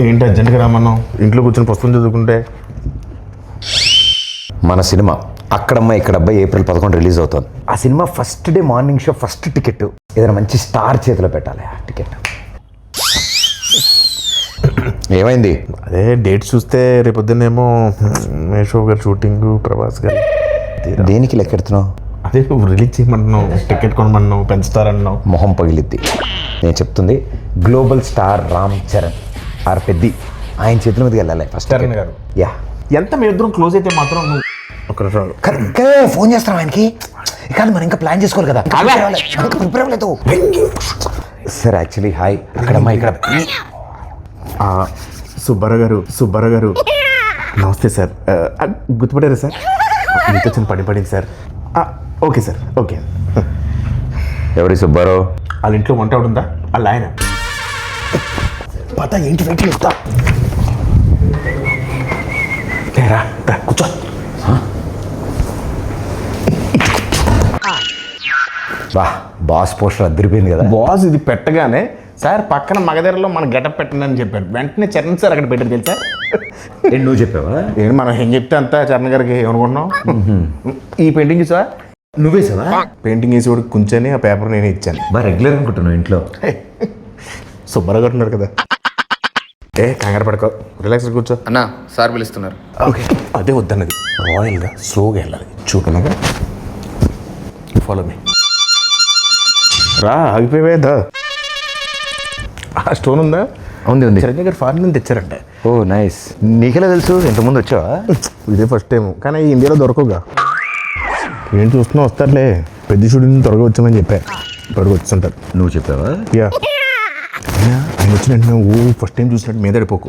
ఏంటి అర్జెంట్గా రామన్నాం? ఇంట్లో కూర్చొని పుస్తకం చదువుకుంటే. మన సినిమా అక్కడమ్మ ఇక్కడబ్బాయి ఏప్రిల్ 11 రిలీజ్ అవుతుంది. ఆ cinema first day morning show first ticket ఏదైనా మంచి స్టార్ చేతిలో పెట్టాలి. ఆ టికెట్ ఏమైంది? అదే డేట్ చూస్తే రేపొద్దునేమో మేషో గారు షూటింగ్, ప్రభాస్ గారు. దేనికి లెక్కెడుతున్నావు? అదే రిలీజ్ చేయమంటున్నావు, టికెట్ కొనమన్నావు, పెంచుతారన్నావు. మొహం పగిలిద్ది. నేను చెప్తుంది గ్లోబల్ స్టార్ రామ్ చరణ్ ఆర్ పెద్ది ఆయన చేతుల మీదకి వెళ్ళాలి ఫస్ట్. చరణ్ గారు యా ఎంత మీ ఇద్దరం క్లోజ్ అయితే మాత్రం నువ్వు ఒక ఫోన్ చేస్తాను ఆయనకి. కానీ మనం ఇంకా ప్లాన్ చేసుకోవాలి కదా. ప్రిపేర్ అవ్వలేదు సార్. యాక్చువల్లీ హాయ్ అక్కడమ్మా ఇక్కడ సుబ్బారావు గారు నమస్తే సార్. గుర్తుపడారా సార్? మీతో చిన్న పడింది సార్. Okay sir, okay. ఎవరి సుబ్బారావు? వాళ్ళ ఇంట్లో వంట ఉందా? వాళ్ళ ఆయన పత ఏంటి వెయిట్ చేస్తా. కూర్చో. బాస్ పోస్టర్ అదిరిపోయింది కదా. బాస్ ఇది పెట్టగానే సార్ పక్కన మగధరలో మన గెటప్ పెట్టండి అని చెప్పారు. వెంటనే చరణ్ సార్ అక్కడ పెట్టారు తెలుసా? నువ్వు చెప్పావా? ఏంటి మనం ఏం చెప్తే అంతా చరణ్ గారికి ఏమనుకుంటున్నాం. ఈ పెయింటింగ్ సార్ నువ్వే సార్ పెయింటింగ్ వేసి కూడా కూర్చొని ఆ పేపర్ నేనే ఇచ్చాను. రెగ్యులర్ అనుకుంటున్నావు ఇంట్లో. సుబ్బారావు గారు ఉన్నారు కదా. కంగారు పడుకో, రిలాక్స్ కూర్చో. అన్నా సార్ పిలుస్తున్నారు. ఓకే అదే వద్దన్నది. రాయల్గా స్లోగా వెళ్ళాలి. చూడనగా ఫాలో మీ. రా ఆగిపోయేదా? ఆ స్టోన్ ఉందా? ఉంది. చిరంజీవి గారు ఫారిన్ నుంచి తెచ్చారంటే. ఓ నైస్. నీకెలా తెలుసు? ఇంతకుముందు వచ్చావా? ఇదే ఫస్ట్ టైం, కానీ ఇండియాలో దొరకవుగా. ఏం చూస్తున్నా వస్తారులే. పెద్ద షూటింగ్ త్వరగా వచ్చామని చెప్పా. త్వరగా వచ్చుంటారు. నువ్వు చెప్పావా? యా. ఆయన వచ్చిన వెంటనే ఫస్ట్ టైం చూసినట్టు మీద పడిపోకు.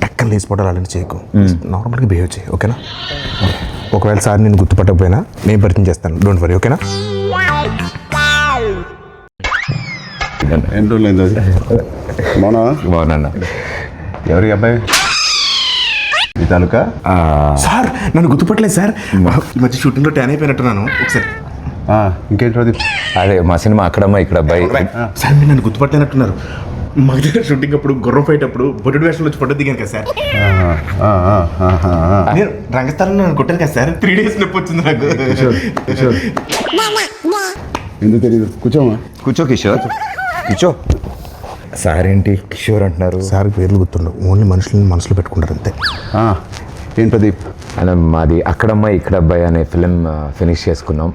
టక్కన లేచిపోవడాలు అలాంటి చేయకు. నార్మల్గా బిహేవ్ చేయి, ఓకేనా? ఒకవేళ సార్ నేను గుర్తుపట్టకపోయినా నేను పరిచయం చేస్తాను, డోంట్ వరీ, ఓకేనా? బాగున్నా. ఎవరి అబ్బాయి? ఈ తాలూకా సార్ నన్ను గుర్తుపట్టలేదు సార్. ఈ మధ్య షూటింగ్లో ట్యాన్ అయిపోయినట్టున్నాను. ఒకసారి ఇంకేంటి ప్రదీప్? అదే మా సినిమా అక్కడమ్మా ఇక్కడ అబ్బాయి. సార్ మీరు నన్ను గుర్తుపట్టలేనట్టున్నారు. మా దగ్గర షూటింగ్ అప్పుడు గుర్రం ఫైట్ అప్పుడు బొడ్డు వేషంలో వచ్చి ఫోటో దిగాను కదా సార్. నేను రంగస్థలంలో నన్ను కొట్టాను కదా సార్. 3 days నొప్పి వచ్చింది నాకు. ఎందుకు తెలియదు? కూర్చోమా. కూర్చో కిషోర్, కూర్చో. సార్ ఏంటి కిషోర్ అంటున్నారు? సార్ పేర్లు గుర్తుండవు, ఓన్లీ మనుషులను మనసులో పెట్టుకుంటారు అంతే. ఏం ప్రదీప్? అలా మాది అక్కడమ్మ ఇక్కడ అబ్బాయి అనే ఫిలిం ఫినిష్ చేసుకున్నాం.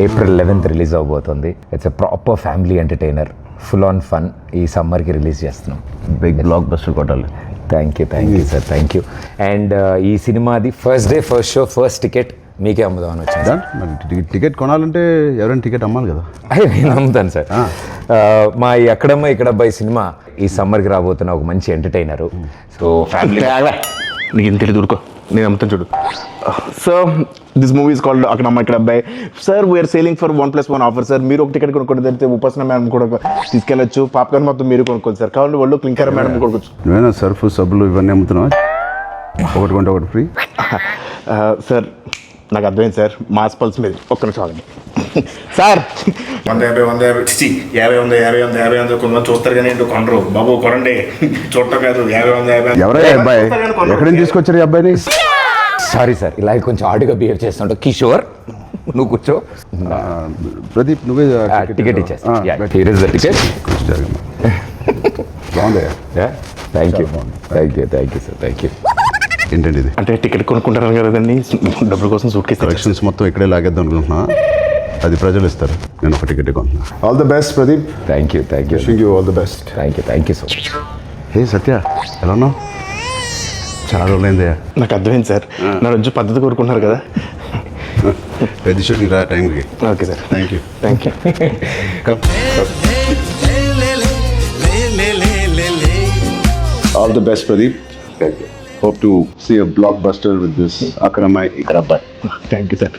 ఏప్రిల్ 11th రిలీజ్ అవబోతుంది. It's a proper family entertainer, full on fun. ఈ సమ్మర్కి రిలీజ్ చేస్తున్నాం. బిగ్ బ్లాక్ బస్టర్ కొట్టాలి. Thank you sir, thank you. And ఈ సినిమాది first day first show first ticket మీకే అమ్ముదామని వచ్చింది. మరి టికెట్ కొనాలంటే ఎవరైనా టికెట్ అమ్మాలి కదా. నేను అమ్ముతాను సార్. మా ఈ అక్కడమ్మ ఇక్కడ అబ్బాయి సినిమా ఈ సమ్మర్కి రాబోతున్న ఒక మంచి ఎంటర్టైనరు. సో ఫ్యామిలీ నీకు ఇంత తెలియదు, ఊరుకో, నేను అమ్ముతాను చూడు. So this movie is called అక్కడమ్మ ఇక్కడ అబ్బాయి. Sir we are selling for 1+1 offer sir. మీరు ఒక టికెట్ కొనుక్కోండి, తెలిస్తే ఉపాసన మేడం కూడా తీసుకెళ్ళచ్చు. పాప్కార్న్ మొత్తం మీరు కొనుక్కోండి సార్. కావాలంటే వాళ్ళు క్లింకర్ మేడం కొనుక్కోవచ్చు. నువ్వేనా సర్ఫ్ సబ్బులు ఇవన్నీ అమ్ముతున్నావా? ఒకటి కొంటే ఒకటి ఫ్రీ. సార్ నాకు అర్థమైంది సార్, మాస్ పల్స్ మీద. ఒక్క నిమిషం ఆగండి సార్. 150 కొంతమంది చూస్తారు కానీ ఏంటో కొనరు. బాబు కొనండి, చూడటం కాదు. 50 ఎవరై అబ్బాయి? ఎక్కడి నుంచి తీసుకొచ్చారు ఈ అబ్బాయిని? సారీ సార్, ఇలా కొంచెం ఆడుగా బిహేవ్ చేస్తుంటావు. కిషోర్ నువ్వు కూర్చో. ప్రదీప్ నువ్వే టికెట్ ఇచ్చేస్తా. బాగుంది. Thank you sir, thank you. ఏంటండి ఇది? అంటే టికెట్ కొనుక్కుంటారు కదండి, డబ్బుల కోసం సూట్ కేసు కలెక్షన్స్ మొత్తం ఇక్కడే లాగేద్దాం అనుకుంటున్నా. అది ప్రజలు ఇస్తారు, నేను ఒక టికెట్ కొంటున్నా. All the best Pradeep. Thank you wishing you all the best. Thank you so much. Hey Satya, ఎలా ఉన్నావు? చాలా రోజులైందే. నాకు అర్థమైంది సార్, నా రోజు పద్ధతి కోరుకుంటున్నారు కదా. పెద్ద షూటింగ్ రా టైంకి. Okay sir, thank you. All the best Pradeep. Hope to see a blockbuster with this Akramai Ikrabbai. Thank you, sir.